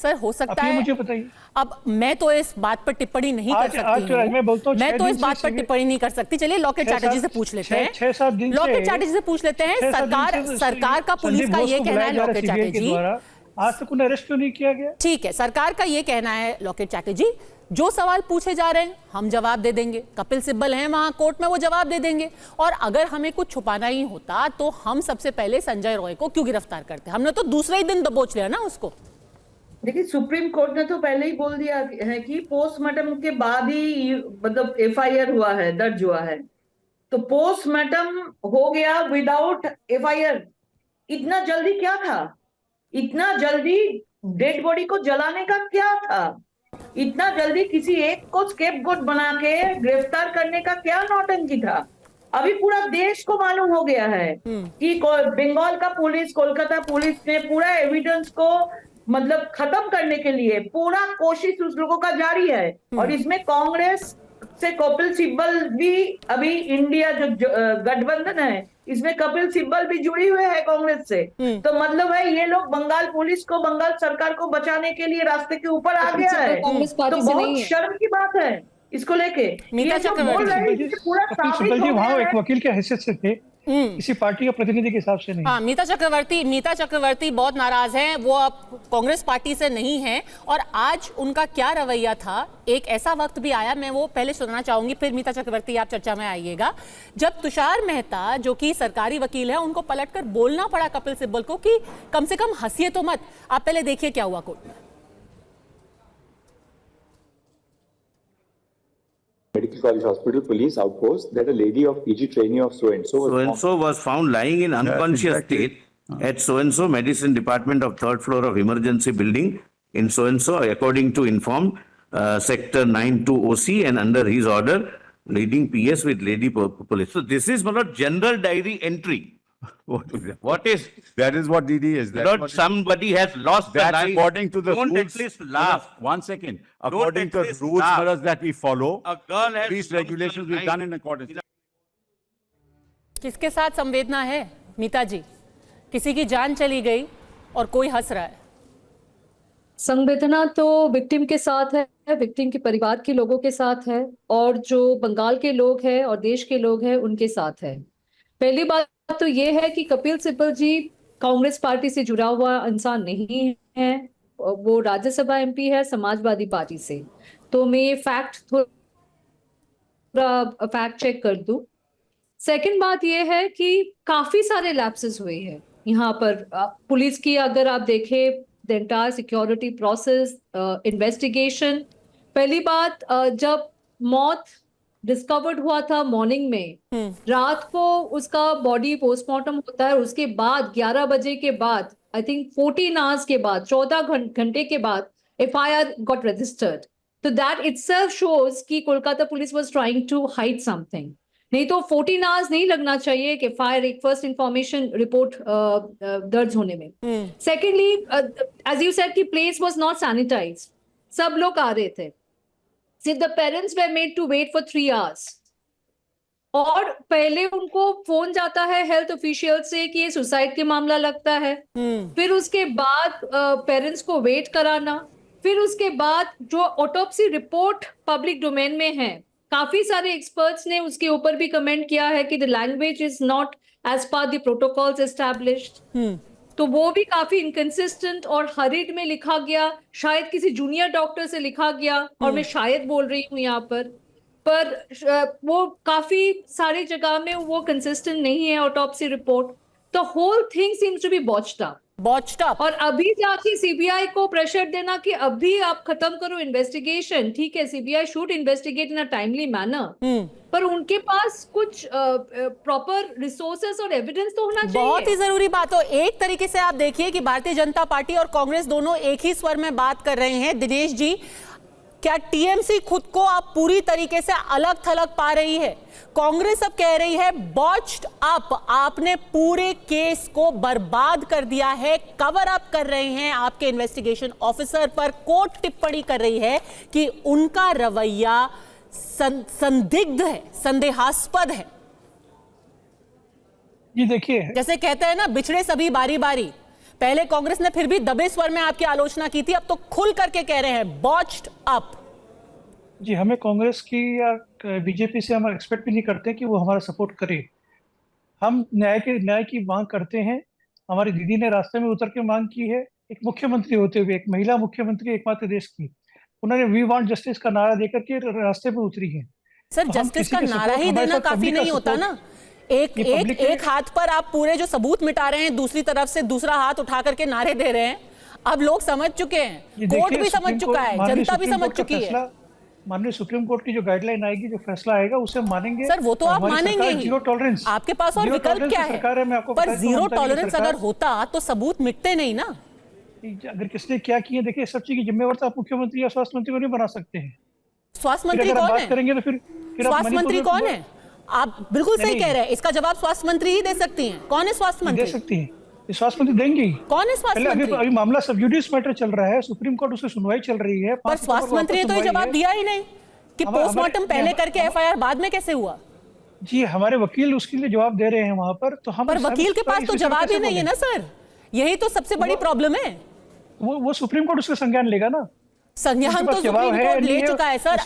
Sir हो सकता है, मुझे बताइए। अब मैं तो इस बात पर टिप्पणी नहीं कर सकती, मैं तो इस बात पर टिप्पणी नहीं कर सकती। चलिए लॉकेट चैटर्जी से पूछ लेते हैं, 6-7 दिन लॉकेट चैटर्जी से पूछ लेते हैं। सरकार का पुलिस का ये कहना है लॉकेट चैटर्जी, आज तक उन्हें अरेस्ट क्यों नहीं किया गया? ठीक है, सरकार का ये कहना है लॉकेट चैटर्जी, जो सवाल पूछे जा रहे हैं हम जवाब दे देंगे, कपिल सिब्बल हैं वहां कोर्ट में, वो जवाब दे देंगे। और अगर हमें कुछ छुपाना ही होता तो हम सबसे पहले संजय रॉय को क्यों गिरफ्तार करते? हमने तो दूसरे ही दिन दबोच लिया ना उसको। देखिए, सुप्रीम कोर्ट ने तो पहले ही बोल दिया है कि पोस्टमार्टम के बाद ही मतलब एफआईआर हुआ है, दर्ज हुआ है। तो पोस्टमार्टम हो गया विदाउट एफआईआर। इतना जल्दी क्या था? इतना जल्दी डेड बॉडी को जलाने का क्या था? इतना जल्दी किसी एक को स्केपगोट बना के गिरफ्तार करने का क्या नौटंकी था? अभी पूरा देश को मालूम हो गया है कि बंगाल का पुलिस, कोलकाता पुलिस ने पूरा एविडेंस को मतलब खत्म करने के लिए पूरा कोशिश उस लोगों का जारी है। और इसमें कांग्रेस से कपिल सिब्बल भी, अभी इंडिया जो गठबंधन है इसमें कपिल सिब्बल भी जुड़ी हुए है कांग्रेस से। तो मतलब है ये लोग बंगाल पुलिस को, बंगाल सरकार को बचाने के लिए रास्ते के ऊपर आ गया है। तो बहुत शर्म की बात है इसको लेके। मीता चक्रवर्ती वहाँ एक वकील के हैसियत से थे, किसी पार्टी के प्रतिनिधि के हिसाब से नहीं। हाँ, मीता चक्रवर्ती बहुत नाराज हैं, वो अब कांग्रेस पार्टी से नहीं है। और आज उनका क्या रवैया था, एक ऐसा वक्त भी आया, मैं वो पहले सुनना चाहूंगी, फिर मीता चक्रवर्ती आप चर्चा में आइएगा, जब तुषार मेहता जो कि सरकारी वकील है उनको पलटकर बोलना पड़ा कपिल सिब्बल को कि कम से कम हंसिए तो मत। आप पहले देखिए क्या हुआ कोर्ट में। Medical College Hospital police outpost that a lady of PG trainee of so-and-so was found lying in unconscious state at so-and-so medicine department of third floor of emergency building in so-and-so according to informed sector 92 OC and under his order leading PS with lady police. So this is not general diary entry. What is that? Is what DD is. Not somebody has lost the life. According to the Don't rules. At least laugh. One second. According to the rules that we follow, a girl has these regulations we've done in accordance. किसके साथ संवेदना है मीता जी? किसी की जान चली गई और कोई हंस रहा है। संवेदना तो विक्टिम के साथ है, विक्टिम के परिवार के लोगों के साथ है, और जो बंगाल के लोग हैं और देश के लोग हैं उनके साथ है। पहली बात तो ये है कि कपिल सिब्बल जी कांग्रेस पार्टी से जुड़ा हुआ इंसान नहीं है, वो राज्यसभा एमपी है समाजवादी पार्टी से। तो मैं ये थोड़ा फैक्ट चेक कर दूं। सेकंड बात ये है कि काफी सारे लैप्सेस हुए हैं यहाँ पर। पुलिस की अगर आप देखें the entire security process, investigation. पहली बात, जब मौत डिस्कवर्ड हुआ था मॉर्निंग में, रात को उसका बॉडी पोस्टमार्टम होता है, उसके बाद 11 बजे के बाद, आई थिंक 14 आवर्स के बाद, 14 घंटे के बाद एफआईआर गॉट रजिस्टर्ड। तो दैट इटसेल्फ शोज कि Kolkata police was trying to hide something. नहीं तो 14 आवर्स नहीं लगना चाहिए कि एफआईआर, एक फर्स्ट इंफॉर्मेशन रिपोर्ट दर्ज होने में। सेकेंडली, एज यू सेड कि प्लेस वाज नॉट सैनिटाइज्ड, सब लोग आ रहे थे। The parents were made to wait for 3 hours. और पहले उनको फोन जाता है हेल्थ ऑफिशियल से कि ये सुसाइड के मामला लगता है। फिर उसके बाद पेरेंट्स को वेट कराना, फिर उसके बाद जो ऑटोप्सी रिपोर्ट पब्लिक डोमेन में है, काफी सारे एक्सपर्ट्स ने उसके ऊपर भी कमेंट किया है कि the language is not as per the protocols established. तो वो भी काफी इनकंसिस्टेंट और हरिड में लिखा गया, शायद किसी जूनियर डॉक्टर से लिखा गया, और मैं शायद बोल रही हूँ यहाँ पर वो काफी सारी जगह में वो कंसिस्टेंट नहीं है autopsy report. The whole thing seems to be botched up. और अभी जाके सीबीआई को प्रेशर देना कि अभी आप खत्म करो इन्वेस्टिगेशन। ठीक है, CBI should investigate in a timely manner, पर उनके पास कुछ प्रॉपर रिसोर्सेस और एविडेंस तो होना चाहिए। बहुत ही जरूरी बात हो। एक तरीके से आप देखिए कि भारतीय जनता पार्टी और कांग्रेस दोनों एक ही स्वर में बात कर रहे हैं। दिनेश जी, क्या टीएमसी खुद को आप पूरी तरीके से अलग थलग पा रही है? कांग्रेस अब कह रही है बॉच्ड अप, आपने पूरे केस को बर्बाद कर दिया है, कवर अप कर रहे हैं आपके इन्वेस्टिगेशन ऑफिसर पर। कोर्ट टिप्पणी कर रही है कि उनका रवैया संदिग्ध है, संदेहास्पद है। ये देखिए, जैसे कहते हैं ना, बिछड़े सभी बारी बारी। पहले कांग्रेस ने फिर भी दबे स्वर में आपकी आलोचना की थी, अब तो खुल करके कह रहे हैं बॉच्ड अप। जी, हमें कांग्रेस की या बीजेपी से हम एक्सपेक्ट भी नहीं करते कि वो हमारा सपोर्ट करे। हम न्याय की मांग करते हैं। हमारी दीदी ने रास्ते में उतर के मांग की है, एक मुख्यमंत्री होते हुए, एक महिला मुख्यमंत्री एकमात्र देश की, उन्होंने वी वांट जस्टिस का नारा देकर के रास्ते पे उतरी है। सर तो हम जस्टिस किसी का के नारा support- ही हमारे देना साथ काफी public का नहीं होता support- ना। एक ये public एक एक हाथ पर आप पूरे जो सबूत मिटा रहे हैं, दूसरी तरफ से दूसरा हाथ उठा करके नारे दे रहे हैं। अब लोग समझ चुके हैं, ये कोर्ट देखिए, भी समझ सुप्रीम चुका कोर्ट- है, माननीय जनता भी सुप्रीम समझ कोर्ट का चुकी है। फैसला, माननीय सुप्रीम कोर्ट की जो गाइडलाइन आएगी, जो फैसला आएगा, उसे मानेंगे। सर वो तो आप हमारी मानेंगे सरकार ही, जीरो टॉलरेंस, आपके पास और जीरो विकल्प टॉलरेंस क्या की है? सरकार है। मैं आपको पर बताता हूँ, जीरो ममता की टॉलरेंस सरकार- अगर होता तो सबूत मिटते नहीं ना। अगर किसने क्या किया, देखिए, सब चीज की जिम्मेवार तो आप मुख्यमंत्री या स्वास्थ्य मंत्री को नहीं बना सकते हैं। स्वास्थ्य फिर मंत्री अगर आप कौन बात है? करेंगे तो फिर आप स्वास्थ्य मणिपुर मंत्री में- कौन है? आप बिल्कुल सही नहीं, कह रहे हैं, इसका जवाब स्वास्थ्य मंत्री ही दे सकती हैं। कौन है स्वास्थ्य दे मंत्री? सकती हैं, ये स्वास्थ्य मंत्री देंगे ही। कौन है स्वास्थ्य पहले अभी मंत्री? मामला सब जुडिस मैटर चल रहा है, सुप्रीम कोर्ट उसकी सुनवाई चल रही है। पर स्वास्थ्य मंत्री ने तो ये जवाब दिया ही नहीं कि पोस्टमार्टम पहले करके एफआईआर बाद में कैसे हुआ। जी, हमारे वकील उसके लिए जवाब दे रहे हैं वहां पर, तो हम पर वकील के पास तो जवाब ही नहीं है ना सर, यही तो सबसे बड़ी प्रॉब्लम है। वो सुप्रीम कोर्ट उसका संज्ञान लेगा ना। संज्ञान उनके तो पास जवाब सुप्रीम है, कोर्ट नहीं ले है, चुका है सर।